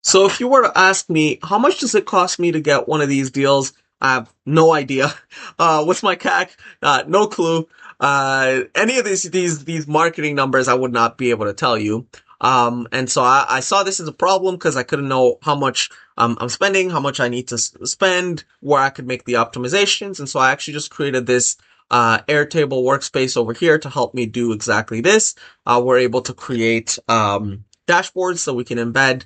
So if you were to ask me, how much does it cost me to get one of these deals? I have no idea. What's my CAC? No clue. Any of these marketing numbers, I would not be able to tell you. And so I saw this as a problem because I couldn't know how much I'm spending, how much I need to spend, where I could make the optimizations. And so I actually just created this Airtable workspace over here to help me do exactly this. We're able to create dashboards so we can embed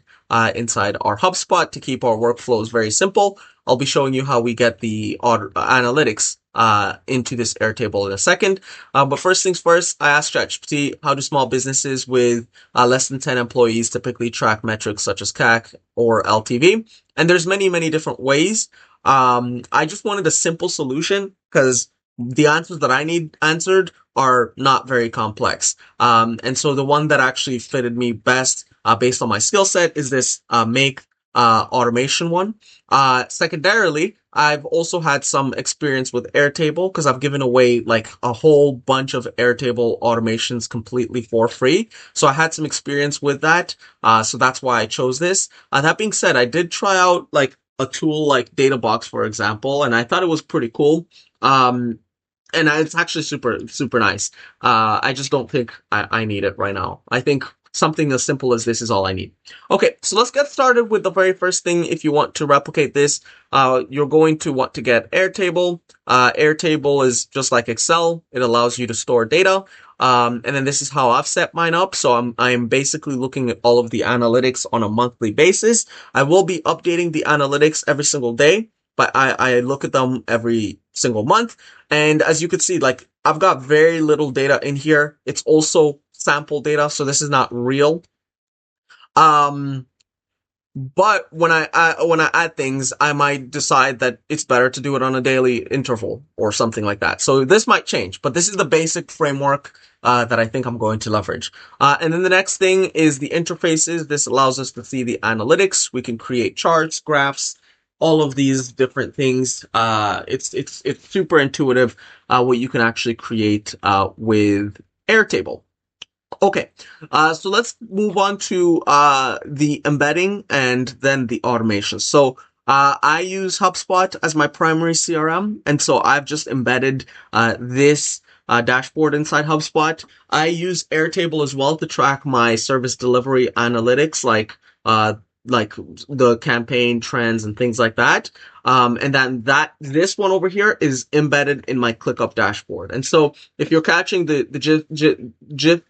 inside our HubSpot to keep our workflows very simple. I'll be showing you how we get the analytics into this Airtable in a second. But first things first, I asked ChatGPT, how do small businesses with less than 10 employees typically track metrics such as CAC or LTV? And there's many, many different ways. I just wanted a simple solution because the answers that I need answered are not very complex. And so the one that actually fitted me best, based on my skill set, is this Make automation one. Secondarily, I've also had some experience with Airtable because I've given away like a whole bunch of Airtable automations completely for free. So I had some experience with that. So that's why I chose this. That being said, I did try out like a tool like Databox, for example, and I thought it was pretty cool. And it's actually super nice. I just don't think I need it right now. I think something as simple as this is all I need. Okay, so let's get started with the very first thing. If you want to replicate this, you're going to want to get Airtable. Airtable is just like Excel. It allows you to store data. And then this is how I've set mine up. So I'm basically looking at all of the analytics on a monthly basis. I will be updating the analytics every single day, but I look at them every single month. And as you can see, like I've got very little data in here. It's also sample data, so this is not real. Um, but when I add things, I might decide that it's better to do it on a daily interval or something like that. So this might change, but this is the basic framework that I think I'm going to leverage. And then the next thing is the interfaces. This allows us to see the analytics. We can create charts, graphs, all of these different things. It's super intuitive what you can actually create with Airtable. Okay, so let's move on to the embedding and then the automation. So I use HubSpot as my primary CRM, and so I've just embedded this dashboard inside HubSpot. I use Airtable as well to track my service delivery analytics, like the campaign trends and things like that. And then this one over here is embedded in my ClickUp dashboard. And so if you're catching the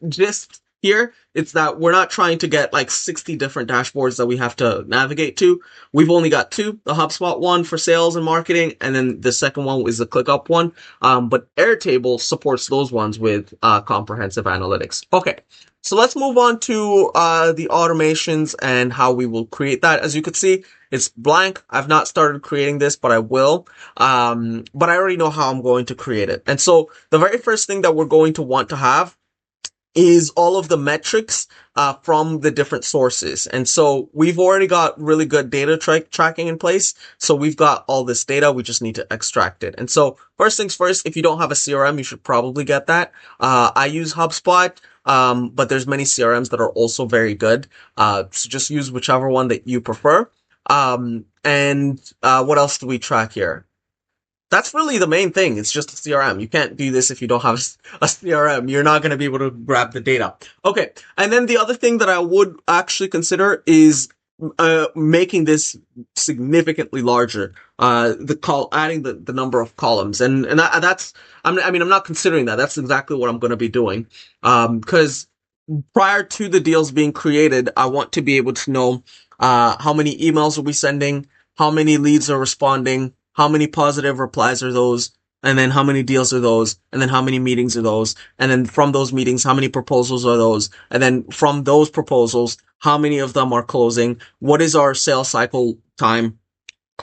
gist here, it's that we're not trying to get like 60 different dashboards that we have to navigate to. We've only got two, the HubSpot one for sales and marketing, and then the second one is the ClickUp one. But Airtable supports those ones with comprehensive analytics. Okay. So let's move on to the automations and how we will create that. As you can see, it's blank. I've not started creating this, but I will. But I already know how I'm going to create it. And so the very first thing that we're going to want to have is all of the metrics from the different sources. And so we've already got really good data tracking in place. So we've got all this data. We just need to extract it. And so first things first, if you don't have a CRM, you should probably get that. I use HubSpot. But there's many CRMs that are also very good. So just use whichever one that you prefer. And what else do we track here? That's really the main thing. It's just a CRM. You can't do this if you don't have a CRM. You're not going to be able to grab the data. Okay. And then the other thing that I would actually consider is making this significantly larger. Adding the number of columns. And that's, I'm not considering that. That's exactly what I'm going to be doing. Because prior to the deals being created, I want to be able to know, how many emails are we sending, how many leads are responding, how many positive replies are those, and then how many deals are those, and then how many meetings are those, and then from those meetings, how many proposals are those, and then from those proposals, how many of them are closing, what is our sales cycle time,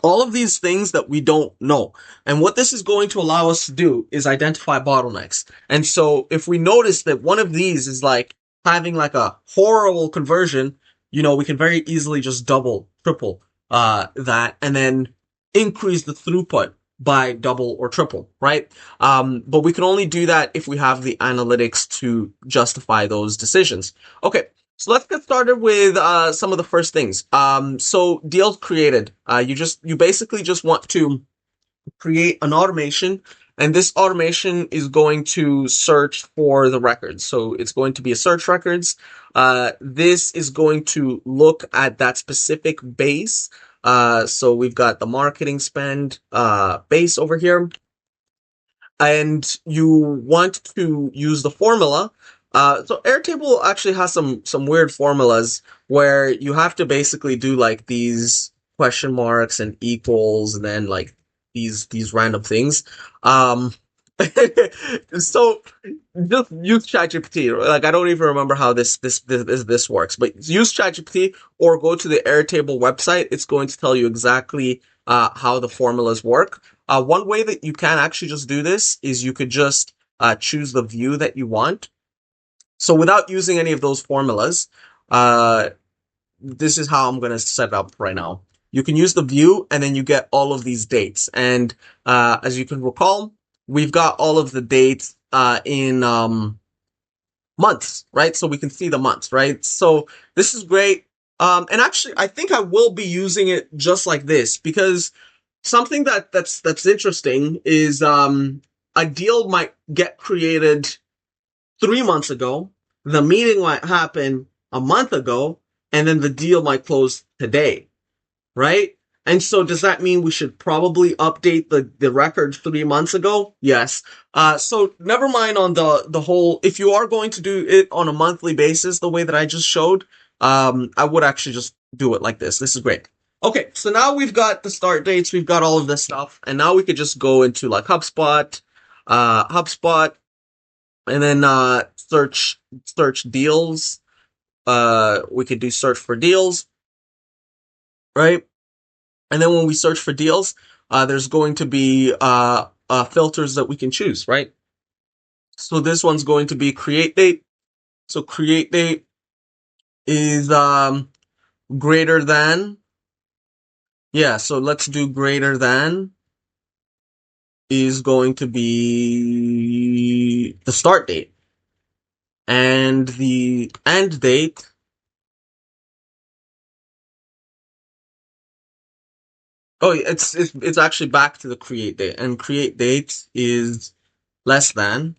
all of these things that we don't know. And what this is going to allow us to do is identify bottlenecks. And so if we notice that one of these is like having like a horrible conversion, we can very easily just double, triple, that, and then increase the throughput by double or triple, right? But we can only do that if we have the analytics to justify those decisions. Okay. So let's get started with some of the first things. So deals created. You basically just want to create an automation, and this automation is going to search for the records. So it's going to be a search records. This is going to look at that specific base. So we've got the marketing spend base over here, and you want to use the formula. So Airtable actually has some weird formulas where you have to basically do like these question marks and equals and then like these random things. Um, so just use ChatGPT. Like I don't even remember how this works, but use ChatGPT or go to the Airtable website. It's going to tell you exactly how the formulas work. One way that you can actually just do this is you could just choose the view that you want. So without using any of those formulas, uh, this is how I'm going to set it up right now. You can use the view and then you get all of these dates. And as you can recall, we've got all of the dates in months, right? So we can see the months, right? So this is great. And actually, I think I will be using it just like this because something that's interesting is a deal might get created 3 months ago, the meeting might happen a month ago, and then the deal might close today, right? And so does that mean we should probably update the record 3 months ago? Yes. So never mind on the whole, if you are going to do it on a monthly basis, the way that I just showed, I would actually just do it like this. This is great. Okay, so now we've got the start dates, we've got all of this stuff, and now we could just go into like HubSpot, and then search deals. We could do search for deals, right? And then when we search for deals, there's going to be filters that we can choose, right? So this one's going to be create date. So create date is greater than. Yeah, so let's do greater than is going to be the start date. And the end date, oh, it's actually back to the create date. And create date is less than.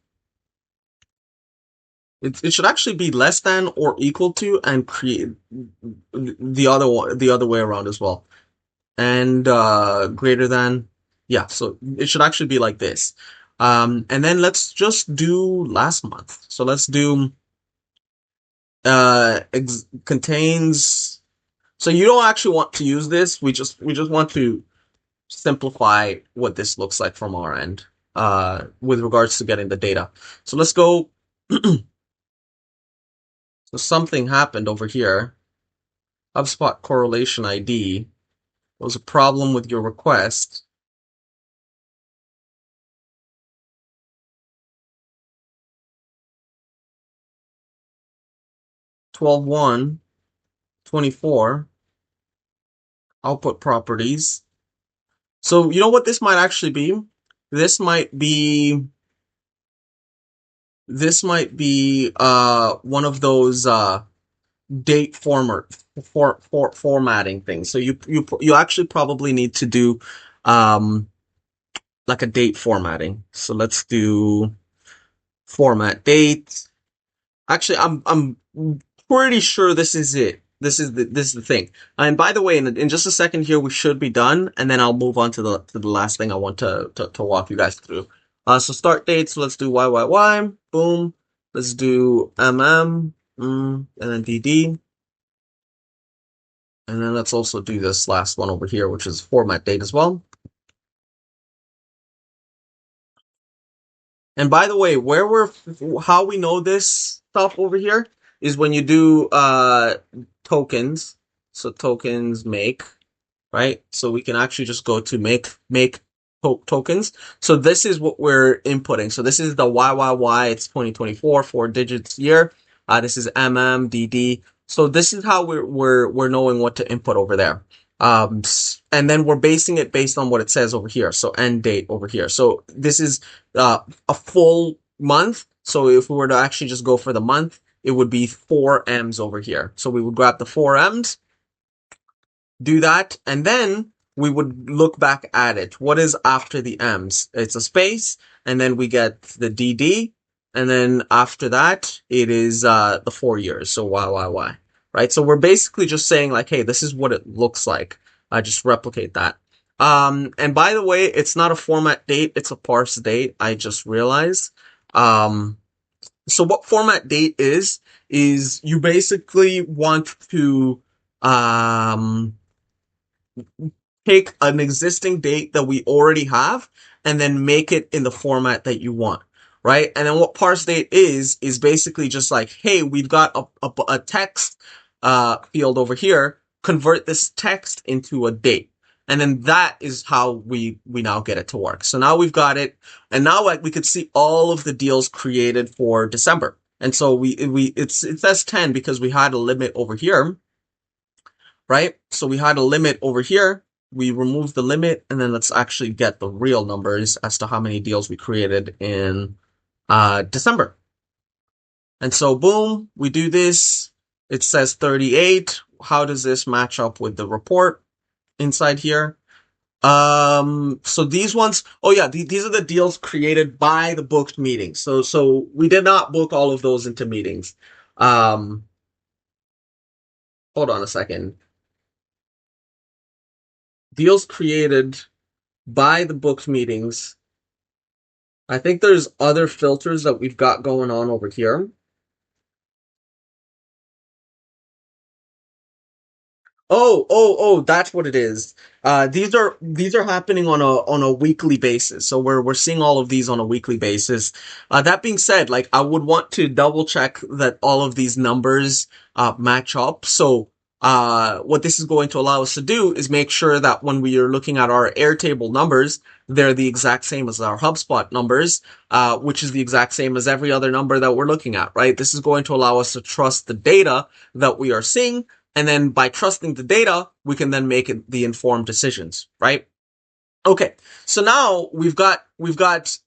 It should actually be less than or equal to, and create the other way around as well. And greater than, yeah, so it should actually be like this. And then let's just do last month. So let's do contains. So you don't actually want to use this. We just want to simplify what this looks like from our end with regards to getting the data. So let's go. So something happened over here. HubSpot correlation ID was a problem with your request. 12/1/24 output properties. So you know what this might actually be? This might be one of those date formatting things. So you actually probably need to do um like a date formatting. So let's do format date. Actually, I'm pretty sure this is it. This is the thing. And by the way, in just a second here, we should be done, and then I'll move on to the last thing I want to walk you guys through. So start date. So let's do YYY. Boom. Let's do and then DD. And then let's also do this last one over here, which is format date as well. And by the way, how we know this stuff over here is when you do tokens. So tokens make, right? So we can actually just go to make tokens. So this is what we're inputting. So this is the YYY. It's 2024, 4 digits year. This is DD. So this is how we're knowing what to input over there. And then we're basing it based on what it says over here. So end date over here. So this is a full month. So if we were to actually just go for the month, it would be 4Ms over here. So we would grab the 4Ms, do that, and then we would look back at it. What is after the M's? It's a space, and then we get the DD, and then after that, it is the 4 years, so YYY, right? So we're basically just saying like, hey, this is what it looks like. I just replicate that. And by the way, it's not a format date, it's a parse date, I just realized. So what format date is you basically want to, take an existing date that we already have and then make it in the format that you want, right? And then what parse date is basically just like, hey, we've got a text field over here, convert this text into a date. And then that is how we now get it to work. So now we've got it, and now like we could see all of the deals created for December. And so it says 10 because we had a limit over here, right? So we had a limit over here. We removed the limit, and then let's actually get the real numbers as to how many deals we created in December. And so boom, we do this. It says 38. How does this match up with the report inside here? So these ones, oh yeah, these are the deals created by the booked meetings. So we did not book all of those into meetings. Hold on a second. Deals created by the booked meetings. I think there's other filters that we've got going on over here. Oh, that's what it is. These are happening on a weekly basis. So we're seeing all of these on a weekly basis. That being said, like I would want to double check that all of these numbers match up. So what this is going to allow us to do is make sure that when we are looking at our Airtable numbers, they're the exact same as our HubSpot numbers, which is the exact same as every other number that we're looking at, right? This is going to allow us to trust the data that we are seeing. And then by trusting the data, we can then make the informed decisions, right? Okay, so now we've got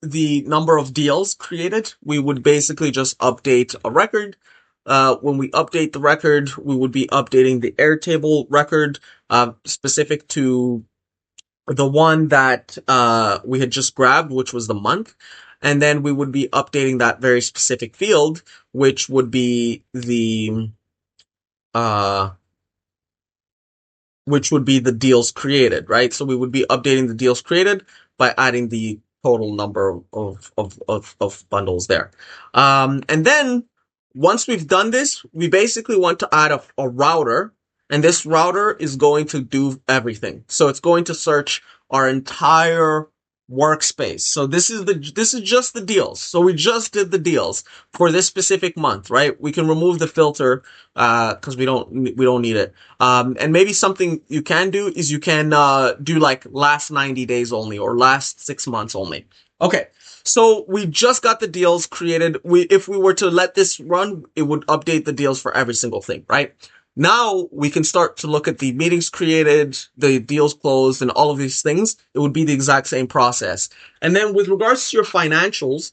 the number of deals created. We would basically just update a record. When we update the record, we would be updating the Airtable record specific to the one that we had just grabbed, which was the month. And then we would be updating that very specific field, which would be the uh, which would be the deals created, right? So we would be updating the deals created by adding the total number of bundles there. And then once we've done this, we basically want to add a router, and this router is going to do everything. So it's going to search our entire workspace. So this is just the deals. So we just did the deals for this specific month, right? We can remove the filter because we don't need it. And maybe something you can do is you can do like last 90 days only or last 6 months only. Okay. So we just got the deals created. If we were to let this run, it would update the deals for every single thing, right? Now we can start to look at the meetings created, the deals closed, and all of these things. It would be the exact same process. And then with regards to your financials,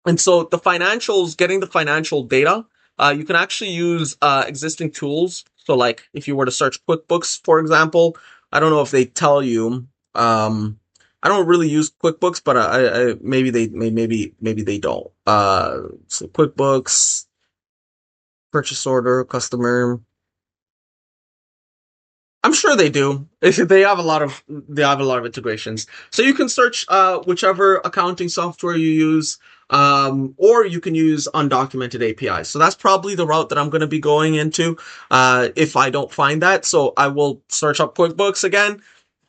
and so the financials, getting the financial data, you can actually use existing tools. So like if you were to search QuickBooks, for example, I don't know if they tell you. I don't really use QuickBooks, but maybe they don't. So QuickBooks, purchase order, customer. I'm sure they do. They have a lot of integrations. So you can search whichever accounting software you use, or you can use undocumented APIs. So that's probably the route that I'm going to be going into if I don't find that. So I will search up QuickBooks again,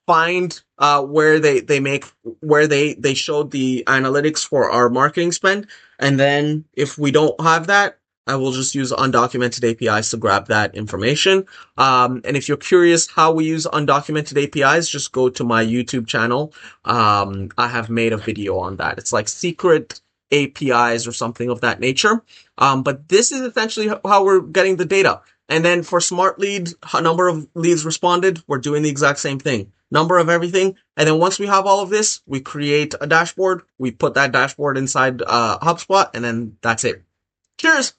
find where they showed the analytics for our marketing spend, and then if we don't have that, I will just use undocumented APIs to grab that information. And if you're curious how we use undocumented APIs, just go to my YouTube channel. I have made a video on that. It's like secret APIs or something of that nature. But this is essentially how we're getting the data. And then for smart lead, number of leads responded, we're doing the exact same thing. Number of everything. And then once we have all of this, we create a dashboard. We put that dashboard inside HubSpot, and then that's it. Cheers!